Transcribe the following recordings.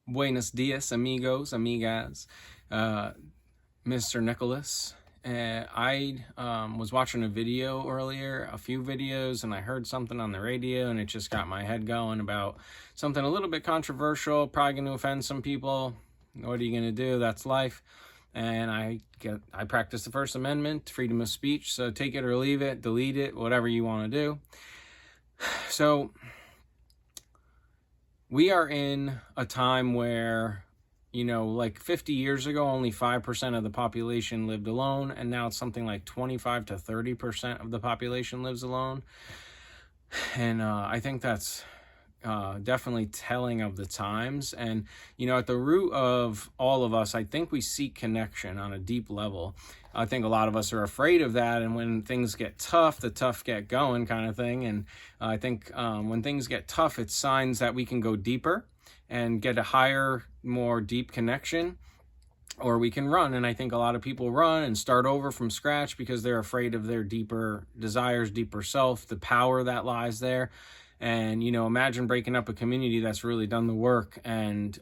Buenos dias, amigos, amigas, Mr. Nicholas. I was watching a video earlier, a few videos, and I heard something on the radio, and it just got my head going about something a little bit controversial, probably going to offend some people. What are you going to do? That's life. And I practice the First Amendment, freedom of speech, so take it or leave it, delete it, whatever you want to do. So we are in a time where, like 50 years ago, only 5% of the population lived alone, and now it's something like 25 to 30% of the population lives alone. And I think that's definitely telling of the times. And, at the root of all of us, I think we seek connection on a deep level. I think a lot of us are afraid of that. And when things get tough, the tough get going kind of thing. And I think when things get tough, it's signs that we can go deeper and get a higher, more deep connection, or we can run. And I think a lot of people run and start over from scratch because they're afraid of their deeper desires, deeper self, the power that lies there. And, imagine breaking up a community that's really done the work,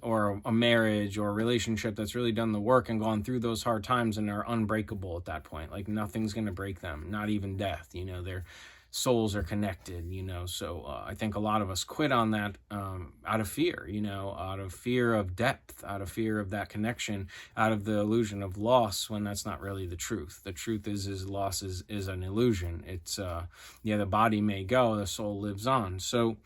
or a marriage or a relationship that's really done the work and gone through those hard times and are unbreakable at that point. Like nothing's going to break them, not even death. Their souls are connected, So I think a lot of us quit on that out of fear, out of fear of depth, out of fear of that connection, out of the illusion of loss, when that's not really the truth. The truth is loss is an illusion. It's, the body may go, the soul lives on. So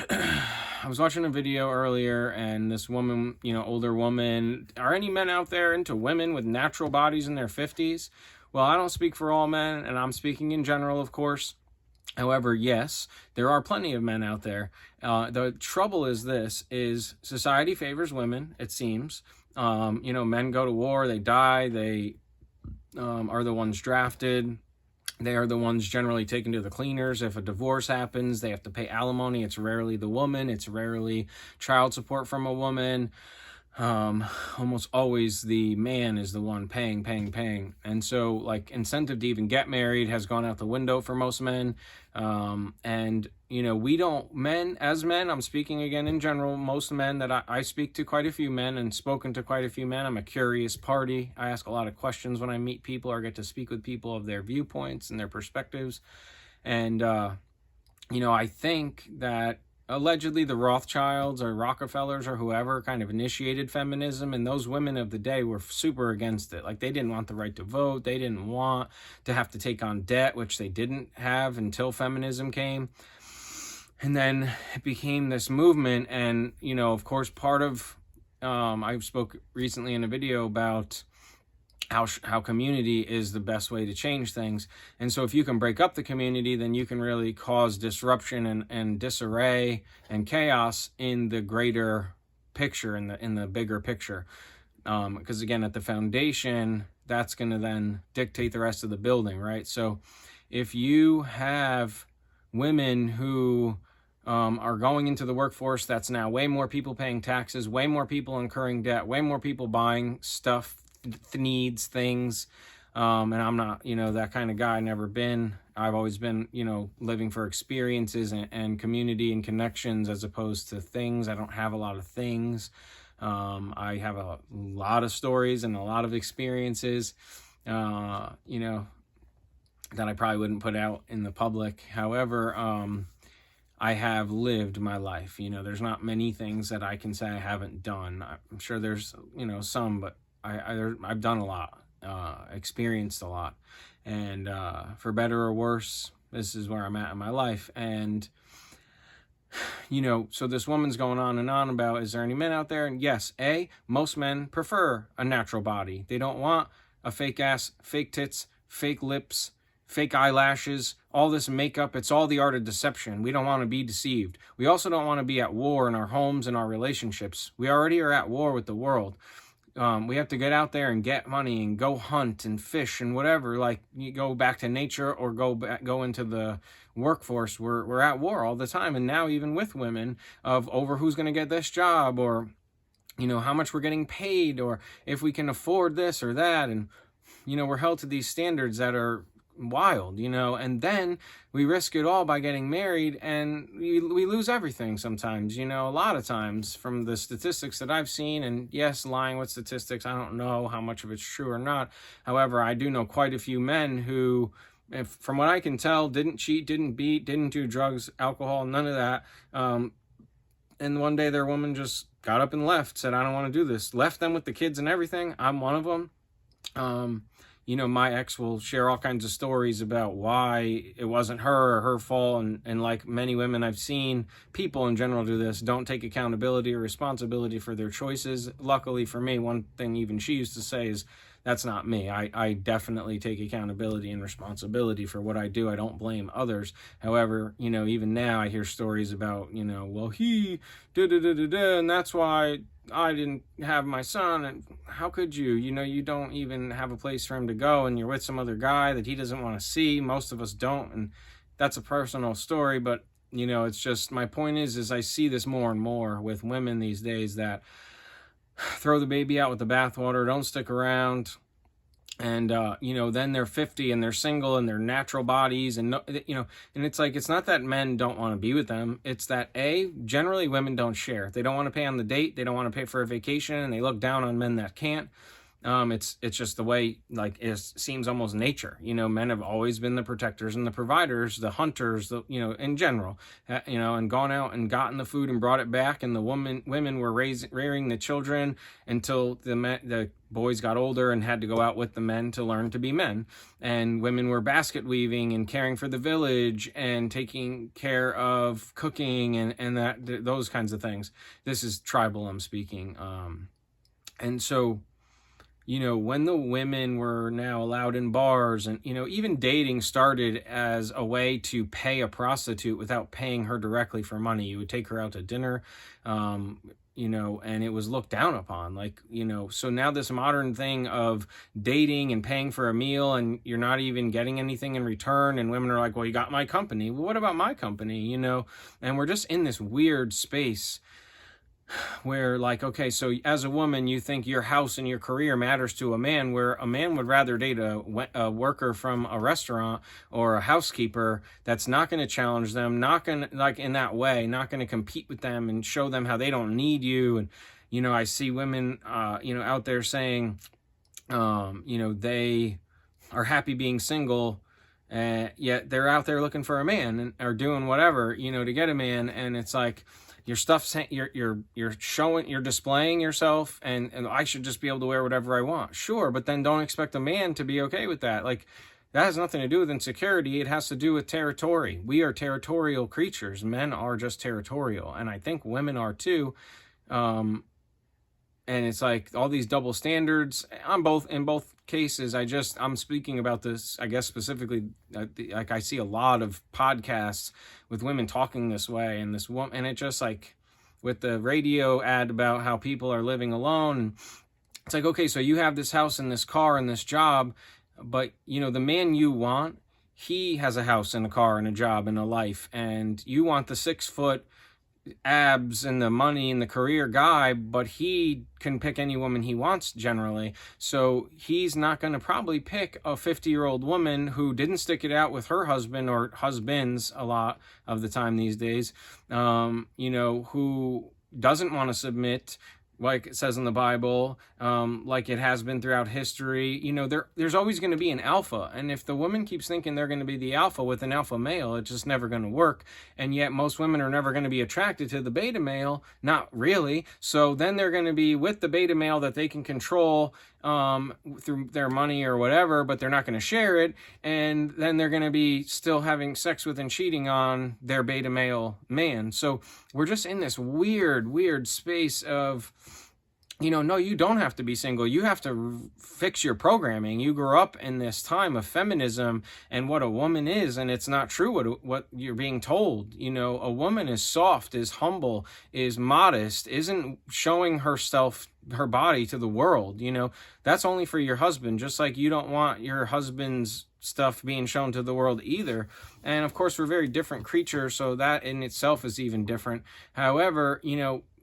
I was watching a video earlier, and this woman, older woman, are any men out there into women with natural bodies in their 50s? Well, I don't speak for all men, and I'm speaking in general, of course. However, yes, there are plenty of men out there. The trouble is society favors women, it seems. Men go to war, they die, they are the ones drafted. They are the ones generally taken to the cleaners. If a divorce happens, they have to pay alimony. It's rarely the woman. It's rarely child support from a woman. Almost always the man is the one paying. And so like incentive to even get married has gone out the window for most men. As men, I'm speaking again in general, most men that I speak to, quite a few men and spoken to quite a few men. I'm a curious party. I ask a lot of questions when I meet people or get to speak with people of their viewpoints and their perspectives. And, I think that allegedly the Rothschilds or Rockefellers or whoever kind of initiated feminism, and those women of the day were super against it. Like they didn't want the right to vote. They didn't want to have to take on debt, which they didn't have until feminism came. And then it became this movement. And, of course, part of, I spoke recently in a video about how community is the best way to change things. And so if you can break up the community, then you can really cause disruption and disarray and chaos in the greater picture, in the bigger picture. Because again, at the foundation, that's going to then dictate the rest of the building, right? So if you have women who are going into the workforce, that's now way more people paying taxes, way more people incurring debt, way more people buying stuff, needs, things, and I'm not that kind of guy. Never been. I've always been living for experiences and community and connections as opposed to things. I don't have a lot of things. I have a lot of stories and a lot of experiences that I probably wouldn't put out in the public. However, I have lived my life. There's not many things that I can say I haven't done. I'm sure there's some, but I've done a lot, experienced a lot, and for better or worse, this is where I'm at in my life. And so this woman's going on and on about, is there any men out there? And yes, most men prefer a natural body. They don't want a fake ass, fake tits, fake lips, fake eyelashes, all this makeup. It's all the art of deception. We don't want to be deceived. We also don't want to be at war in our homes and our relationships. We already are at war with the world. We have to get out there and get money and go hunt and fish and whatever. Like you go back to nature or go into the workforce. We're at war all the time. And now even with women over who's going to get this job, or how much we're getting paid, or if we can afford this or that. And we're held to these standards that are wild, and then we risk it all by getting married, and we lose everything sometimes, a lot of times, from the statistics that I've seen. And yes, lying with statistics, I don't know how much of it's true or not. However, I do know quite a few men who, from what I can tell, didn't cheat, didn't beat, didn't do drugs, alcohol, none of that. And one day their woman just got up and left, said, I don't want to do this, left them with the kids and everything. I'm one of them. My ex will share all kinds of stories about why it wasn't her or her fault. And like many women I've seen, people in general do this, don't take accountability or responsibility for their choices. Luckily for me, one thing even she used to say is, that's not me. I definitely take accountability and responsibility for what I do. I don't blame others. However, even now I hear stories about, well, he da-da-da-da-da, and that's why I didn't have my son. And how could you? You don't even have a place for him to go, and you're with some other guy that he doesn't want to see. Most of us don't, and that's a personal story. But, it's just, my point is I see this more and more with women these days that throw the baby out with the bathwater, don't stick around, and then they're 50 and they're single and they're natural bodies, and and it's like, it's not that men don't want to be with them, it's that generally women don't share. They don't want to pay on the date, they don't want to pay for a vacation, and they look down on men that can't. It's just the way, like, it seems almost nature. Men have always been the protectors and the providers, the hunters, in general, and gone out and gotten the food and brought it back. And the women were rearing the children until the boys got older and had to go out with the men to learn to be men. And women were basket weaving and caring for the village and taking care of cooking and those kinds of things. This is tribal, I'm speaking. And so, when the women were now allowed in bars, and, even dating started as a way to pay a prostitute without paying her directly for money. You would take her out to dinner, and it was looked down upon. So now this modern thing of dating and paying for a meal, and you're not even getting anything in return. And women are like, well, you got my company. Well, what about my company? And we're just in this weird space where, like, okay, so as a woman, you think your house and your career matters to a man, where a man would rather date a worker from a restaurant or a housekeeper that's not going to challenge them, not going to, like, in that way, not going to compete with them and show them how they don't need you. And, I see women, out there saying, they are happy being single, yet they're out there looking for a man and are doing whatever, to get a man. And it's like, your stuff's, you're showing, you're displaying yourself, and I should just be able to wear whatever I want. Sure, but then don't expect a man to be okay with that. Like, that has nothing to do with insecurity. It has to do with territory. We are territorial creatures. Men are just territorial, and I think women are too. And it's like all these double standards in both cases. I'm speaking about this, I guess, specifically, like, I see a lot of podcasts with women talking this way, and this woman, and it just, like, with the radio ad about how people are living alone. It's like, okay, so you have this house and this car and this job, but, the man you want, he has a house and a car and a job and a life, and you want the 6-foot abs and the money and the career guy, but he can pick any woman he wants generally. So he's not going to probably pick a 50-year-old woman who didn't stick it out with her husband, or husbands a lot of the time these days, who doesn't want to submit, like it says in the Bible, like it has been throughout history. There's always going to be an alpha. And if the woman keeps thinking they're going to be the alpha with an alpha male, it's just never going to work. And yet most women are never going to be attracted to the beta male. Not really. So then they're going to be with the beta male that they can control through their money or whatever, but they're not going to share it. And then they're going to be still having sex with and cheating on their beta male man. So we're just in this weird space of, no, you don't have to be single. You have to fix your programming. You grew up in this time of feminism and what a woman is, and it's not true what you're being told. A woman is soft, is humble, is modest, isn't showing her body to the world. That's only for your husband, just like you don't want your husband's stuff being shown to the world either. And of course, we're very different creatures, so that in itself is even different. However,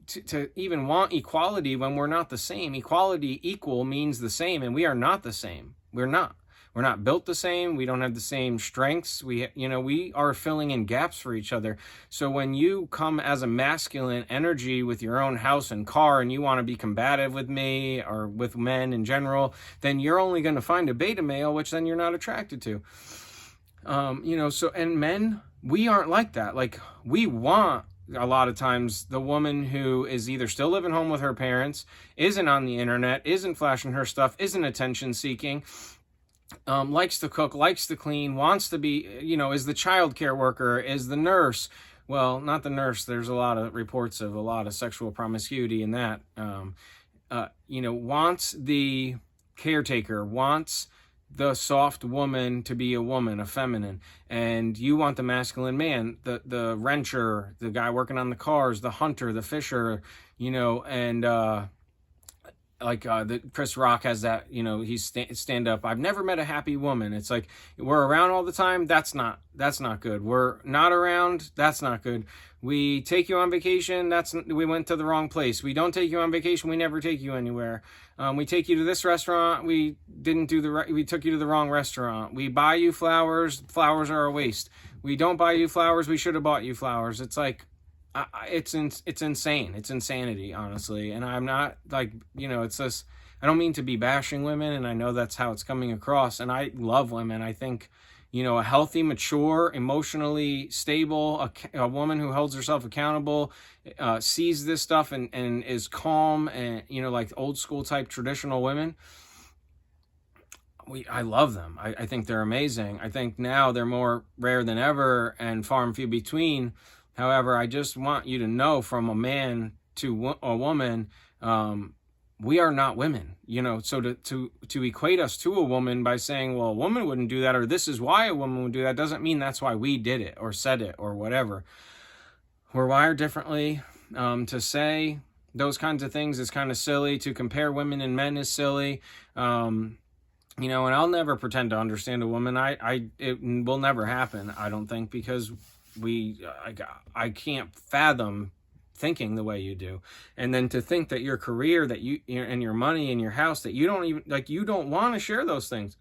to even want equality when we're not the same. Equality, equal, means the same, and we are not the same. We're not. We're not built the same. We don't have the same strengths. We are filling in gaps for each other. So when you come as a masculine energy with your own house and car, and you want to be combative with me or with men in general, then you're only going to find a beta male, which then you're not attracted to. And men, we aren't like that. Like, we want a lot of times the woman who is either still living home with her parents, isn't on the internet, isn't flashing her stuff, isn't attention seeking, likes to cook, likes to clean, wants to be, is the childcare worker, is the nurse. Well, not the nurse. There's a lot of reports of a lot of sexual promiscuity in that. Wants the caretaker, wants the soft woman to be a woman, a feminine, and you want the masculine man, the wrencher, the guy working on the cars, the hunter, the fisher, the Chris Rock has that, he's stand up. I've never met a happy woman. It's like, we're around all the time. That's not good. We're not around. That's not good. We take you on vacation. We went to the wrong place. We don't take you on vacation. We never take you anywhere. We take you to this restaurant. We took you to the wrong restaurant. We buy you flowers. Flowers are a waste. We don't buy you flowers. We should have bought you flowers. It's like, it's insane. It's insanity, honestly. And I'm not it's this, I don't mean to be bashing women, and I know that's how it's coming across. And I love women. I think, a healthy, mature, emotionally stable, a woman who holds herself accountable, sees this stuff and is calm and, like old school type traditional women. I love them. I think they're amazing. I think now they're more rare than ever and far and few between. However, I just want you to know, from a man to a woman, we are not women, so to equate us to a woman by saying, well, a woman wouldn't do that, or this is why a woman would do that, doesn't mean that's why we did it or said it or whatever. We're wired differently. To say those kinds of things is kind of silly. To compare women and men is silly. And I'll never pretend to understand a woman. It will never happen, I don't think, because I can't fathom thinking the way you do. And then to think that your career, that you and your money and your house, that you don't even, you don't want to share those things.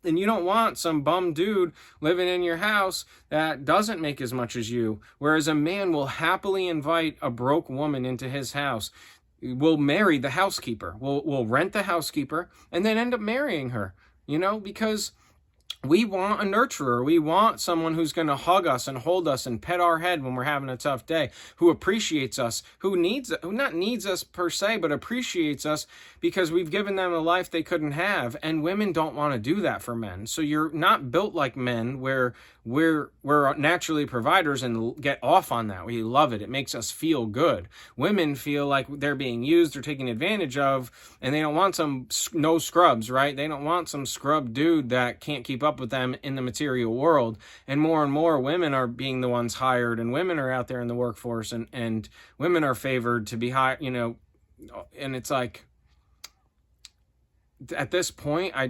And you don't want some bum dude living in your house that doesn't make as much as you. Whereas a man will happily invite a broke woman into his house, will marry the housekeeper, will rent the housekeeper, and then end up marrying her, because we want a nurturer. We want someone who's going to hug us and hold us and pet our head when we're having a tough day, who appreciates us, who not needs us per se, but appreciates us because we've given them a life they couldn't have. And women don't want to do that for men. So you're not built like men, where we're naturally providers and get off on that. We love it. It makes us feel good. Women feel like they're being used or taken advantage of, and they don't want some no scrubs, right? They don't want some scrub dude that can't keep up with them in the material world. And more women are being the ones hired, and women are out there in the workforce, and women are favored to be hired, and it's like, at this point, I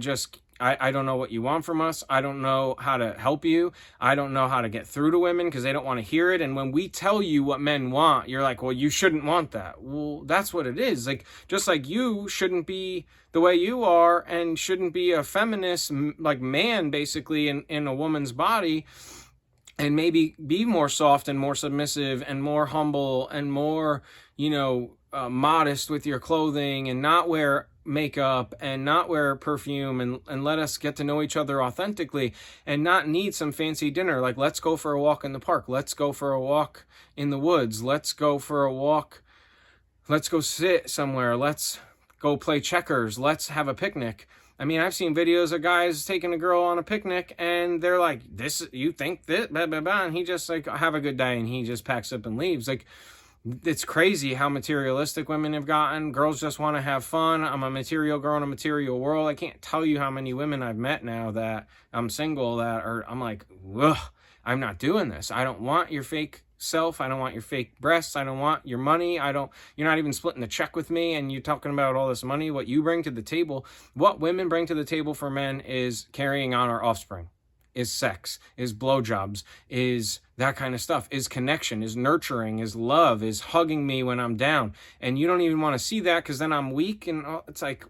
don't know what you want from us. I don't know how to help you. I don't know how to get through to women because they don't want to hear it. And when we tell you what men want, you're like, well, you shouldn't want that. Well, that's what it is. Like, just like you shouldn't be the way you are and shouldn't be a feminist, like man, basically, in a woman's body, and maybe be more soft and more submissive and more humble and more, modest with your clothing, and not wear makeup and not wear perfume, and let us get to know each other authentically, and not need some fancy dinner. Like, let's go for a walk in the park. Let's go for a walk in the woods. Let's go for a walk. Let's go sit somewhere. Let's go play checkers. Let's have a picnic. I mean, I've seen videos of guys taking a girl on a picnic, and they're like, this, you think this, blah, blah, blah, and he just like, have a good day, and he just packs up and leaves. Like, it's crazy how materialistic women have gotten. Girls just want to have fun. I'm a material girl in a material world. I can't tell you how many women I've met now that I'm single I'm like, ugh, I'm not doing this. I don't want your fake self. I don't want your fake breasts. I don't want your money. You're not even splitting the check with me, and you're talking about all this money. What you bring to the table, what women bring to the table for men is carrying on our offspring, is sex, is blowjobs, is that kind of stuff, is connection, is nurturing, is love, is hugging me when I'm down. And you don't even want to see that because then I'm weak. And it's like,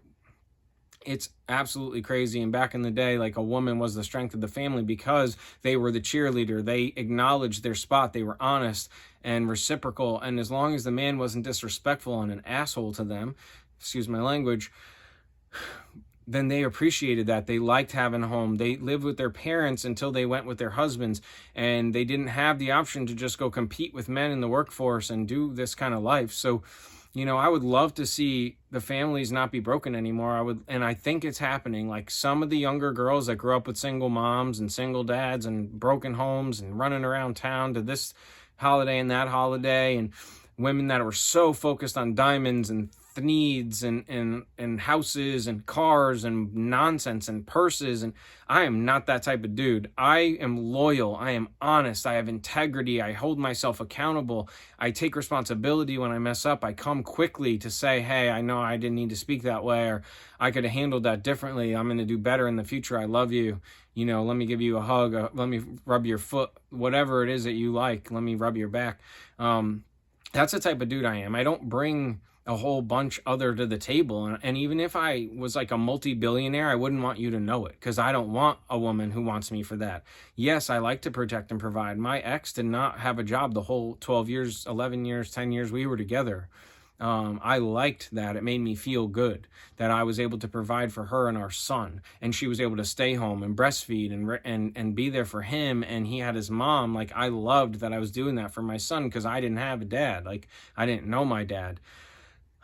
It's absolutely crazy. And back in the day, like, a woman was the strength of the family because they were the cheerleader. They acknowledged their spot. They were honest and reciprocal. And as long as the man wasn't disrespectful and an asshole to them, excuse my language, then they appreciated that. They liked having a home. They lived with their parents until they went with their husbands, and they didn't have the option to just go compete with men in the workforce and do this kind of life. So, I would love to see the families not be broken anymore. And I think it's happening. Like, some of the younger girls that grew up with single moms and single dads and broken homes and running around town to this holiday and that holiday, and women that were so focused on diamonds and needs and houses and cars and nonsense and purses. And I am not that type of dude. I am loyal. I am honest. I have integrity. I hold myself accountable. I take responsibility when I mess up. I come quickly to say, hey, I know I didn't need to speak that way, or I could have handled that differently. I'm going to do better in the future. I love you. Let me give you a hug. Let me rub your foot, whatever it is that you like. Let me rub your back. That's the type of dude I am. I don't bring a whole bunch other to the table. And even if I was like a multi-billionaire, I wouldn't want you to know it, because I don't want a woman who wants me for that. Yes, I like to protect and provide. My ex did not have a job the whole 12 years, 11 years, 10 years we were together. I liked that. It made me feel good that I was able to provide for her and our son, and she was able to stay home and breastfeed and be there for him, and he had his mom. Like, I loved that I was doing that for my son, because I didn't have a dad. Like, I didn't know my dad.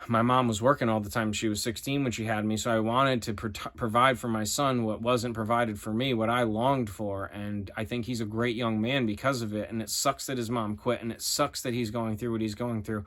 My mom was working all the time. She was 16 when she had me, so I wanted to provide for my son what wasn't provided for me, what I longed for. And I think he's a great young man because of it. And it sucks that his mom quit, and it sucks that he's going through what he's going through.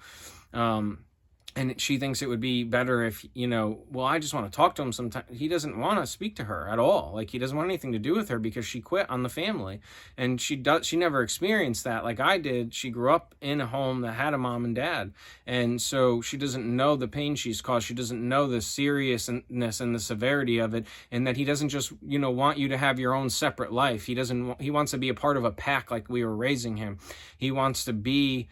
And she thinks it would be better if, I just want to talk to him sometimes. He doesn't want to speak to her at all. Like, he doesn't want anything to do with her because she quit on the family. And she never experienced that like I did. She grew up in a home that had a mom and dad. And so she doesn't know the pain she's caused. She doesn't know the seriousness and the severity of it. And that he doesn't just, want you to have your own separate life. He wants to be a part of a pack like we were raising him. He wants to be,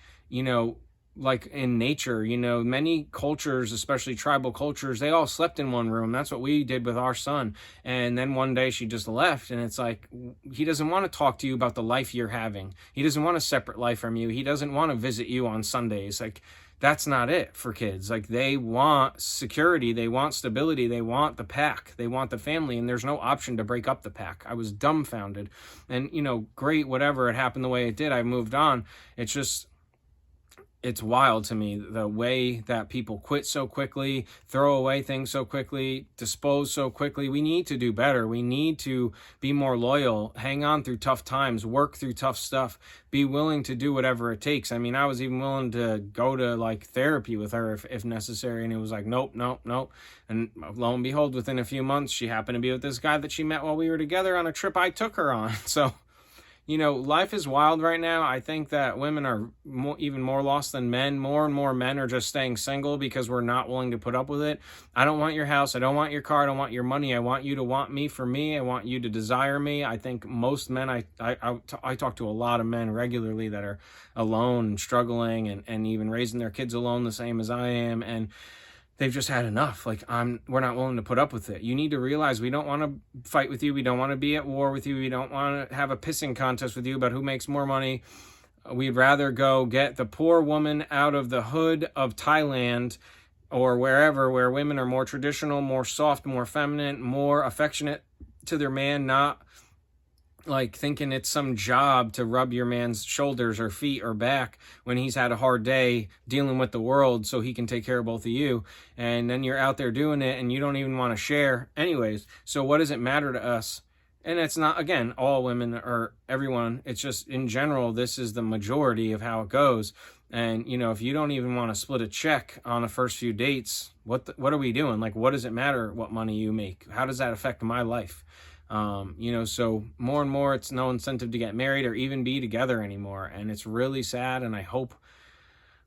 like in nature. Many cultures, especially tribal cultures, they all slept in one room. That's what we did with our son. And then one day she just left, and it's like, he doesn't want to talk to you about the life you're having. He doesn't want a separate life from you. He doesn't want to visit you on Sundays. Like, that's not it for kids. Like, they want security, they want stability, they want the pack, they want the family, and there's no option to break up the pack. I was dumbfounded. And great, whatever, it happened the way it did, I moved on. It's wild to me, the way that people quit so quickly, throw away things so quickly, dispose so quickly. We need to do better. We need to be more loyal, hang on through tough times, work through tough stuff, be willing to do whatever it takes. I mean, I was even willing to go to like therapy with her if necessary. And it was like, nope. And lo and behold, within a few months, she happened to be with this guy that she met while we were together on a trip I took her on. So, life is wild right now. I think that women are even more lost than men. More and more men are just staying single because we're not willing to put up with it. I don't want your house. I don't want your car. I don't want your money. I want you to want me for me. I want you to desire me. I think most men, I talk to a lot of men regularly that are alone and struggling and even raising their kids alone the same as I am. And they've just had enough. Like, we're not willing to put up with it. You need to realize we don't want to fight with you. We don't want to be at war with you. We don't want to have a pissing contest with you about who makes more money. We'd rather go get the poor woman out of the hood of Thailand or wherever, where women are more traditional, more soft, more feminine, more affectionate to their man, not like thinking it's some job to rub your man's shoulders or feet or back when he's had a hard day dealing with the world so he can take care of both of you. And then you're out there doing it and you don't even want to share. Anyways, so what does it matter to us? And it's not, again, all women or everyone. It's just in general, this is the majority of how it goes. And, if you don't even want to split a check on the first few dates, what are we doing? Like, what does it matter what money you make? How does that affect my life? So more and more, it's no incentive to get married or even be together anymore. And it's really sad. And I hope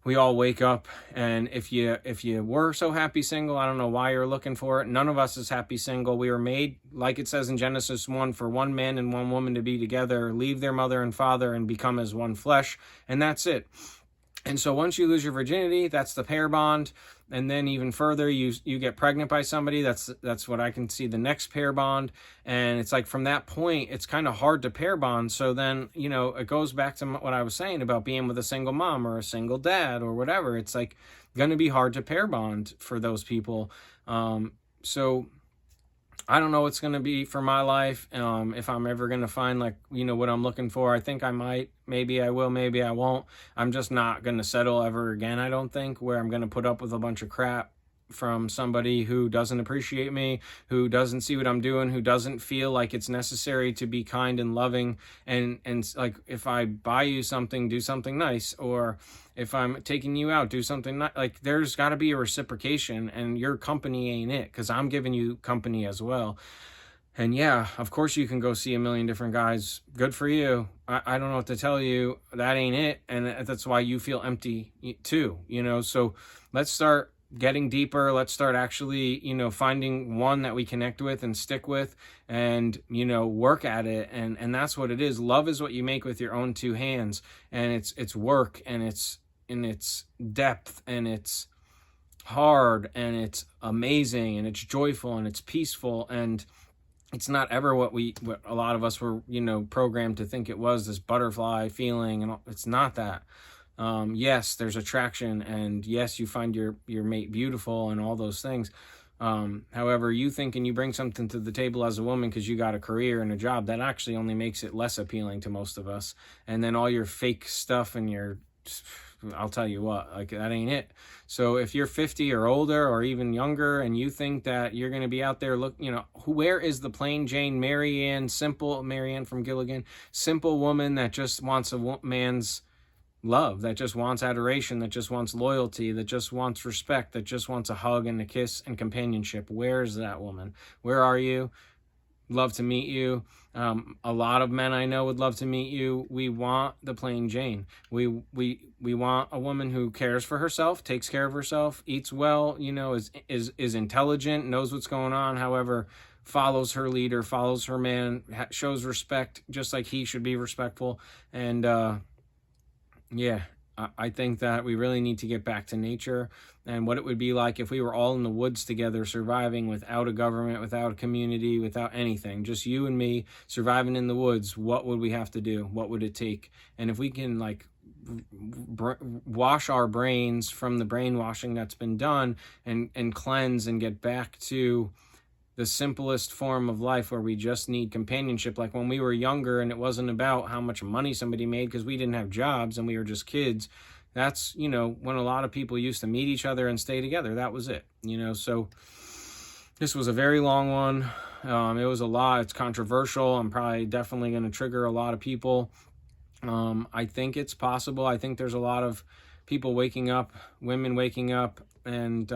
we all wake up. And if you were so happy single, I don't know why you're looking for it. None of us is happy single. We were made, like it says in Genesis 1, for one man and one woman to be together, leave their mother and father and become as one flesh. And that's it. And so once you lose your virginity, that's the pair bond. And then even further, you get pregnant by somebody. That's what I can see, the next pair bond. And it's like from that point, it's kind of hard to pair bond. So then, it goes back to what I was saying about being with a single mom or a single dad or whatever. It's like going to be hard to pair bond for those people. So I don't know what's going to be for my life. If I'm ever going to find what I'm looking for. I think I might, maybe I will, maybe I won't. I'm just not going to settle ever again. I don't think, where I'm going to put up with a bunch of crap from somebody who doesn't appreciate me, who doesn't see what I'm doing, who doesn't feel like it's necessary to be kind and loving. And like, if I buy you something, do something nice, or if I'm taking you out, do something like, there's got to be a reciprocation, and your company ain't it, because I'm giving you company as well. And yeah, of course you can go see a million different guys. Good for you. I don't know what to tell you. That ain't it. And that's why you feel empty too, so let's start getting deeper. Let's start actually, finding one that we connect with and stick with, and, work at it. And that's what it is. Love is what you make with your own two hands, and it's work, and it's in its depth, and it's hard, and it's amazing, and it's joyful, and it's peaceful. And it's not ever what a lot of us were, programmed to think it was, this butterfly feeling. And it's not that. Yes, there's attraction, and yes, you find your mate beautiful and all those things. However, you think and you bring something to the table as a woman because you got a career and a job, that actually only makes it less appealing to most of us. And then all your fake stuff and I'll tell you what, like, that ain't it. So if you're 50 or older or even younger, and you think that you're going to be out there, where is the plain Jane Marianne from Gilligan, simple woman that just wants a man's love, that just wants adoration, that just wants loyalty, that just wants respect, that just wants a hug and a kiss and companionship? Where is that woman? Where are you? Love to meet you. A lot of men I know would love to meet you. We want the plain Jane. We want a woman who cares for herself, takes care of herself, eats well, is intelligent, knows what's going on, however, follows her leader, follows her man, shows respect just like he should be respectful. And yeah, I think that we really need to get back to nature and what it would be like if we were all in the woods together, surviving without a government, without a community, without anything, just you and me surviving in the woods. What would we have to do? What would it take? And if we can wash our brains from the brainwashing that's been done, and cleanse and get back to the simplest form of life, where we just need companionship, like when we were younger, and it wasn't about how much money somebody made because we didn't have jobs and we were just kids. That's, when a lot of people used to meet each other and stay together. That was it, so this was a very long one. It was a lot. It's controversial. I'm probably definitely going to trigger a lot of people. I think it's possible. I think there's a lot of people waking up, women waking up, and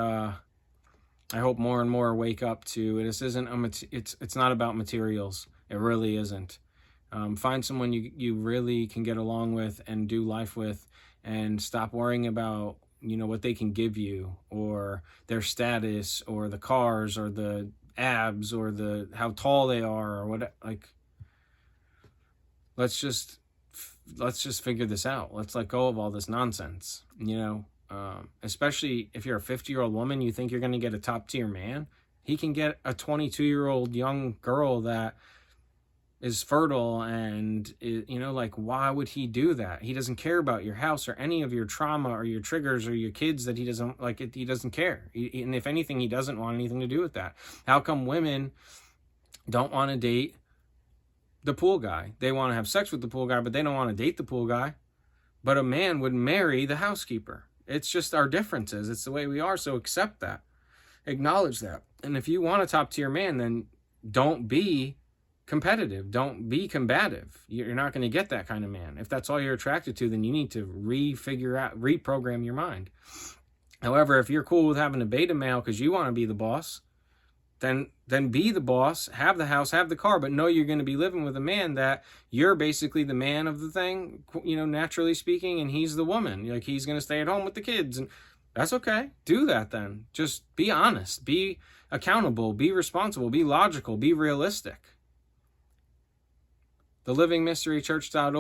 I hope more and more wake up to this. It's not about materials. It really isn't. Find someone you really can get along with and do life with, and stop worrying about, what they can give you, or their status, or the cars, or the abs, or how tall they are, or what. Like, let's just figure this out. Let's let go of all this nonsense, especially if you're a 50-year-old woman, you think you're going to get a top-tier man. He can get a 22-year-old young girl that is fertile, and, why would he do that? He doesn't care about your house or any of your trauma or your triggers or your kids that he doesn't like. He doesn't care. And if anything, he doesn't want anything to do with that. How come women don't want to date the pool guy? They want to have sex with the pool guy, but they don't want to date the pool guy. But a man would marry the housekeeper. It's just our differences. It's the way we are. So accept that. Acknowledge that. And if you want a top tier man, then don't be competitive. Don't be combative. You're not going to get that kind of man. If that's all you're attracted to, then you need to reprogram your mind. However, if you're cool with having a beta male because you want to be the boss, then be the boss, have the house, have the car, but know you're going to be living with a man that you're basically the man of the thing, naturally speaking, and he's the woman. Like, he's going to stay at home with the kids, and that's okay. Do that then. Just be honest, be accountable, be responsible, be logical, be realistic. TheLivingMysteryChurch.org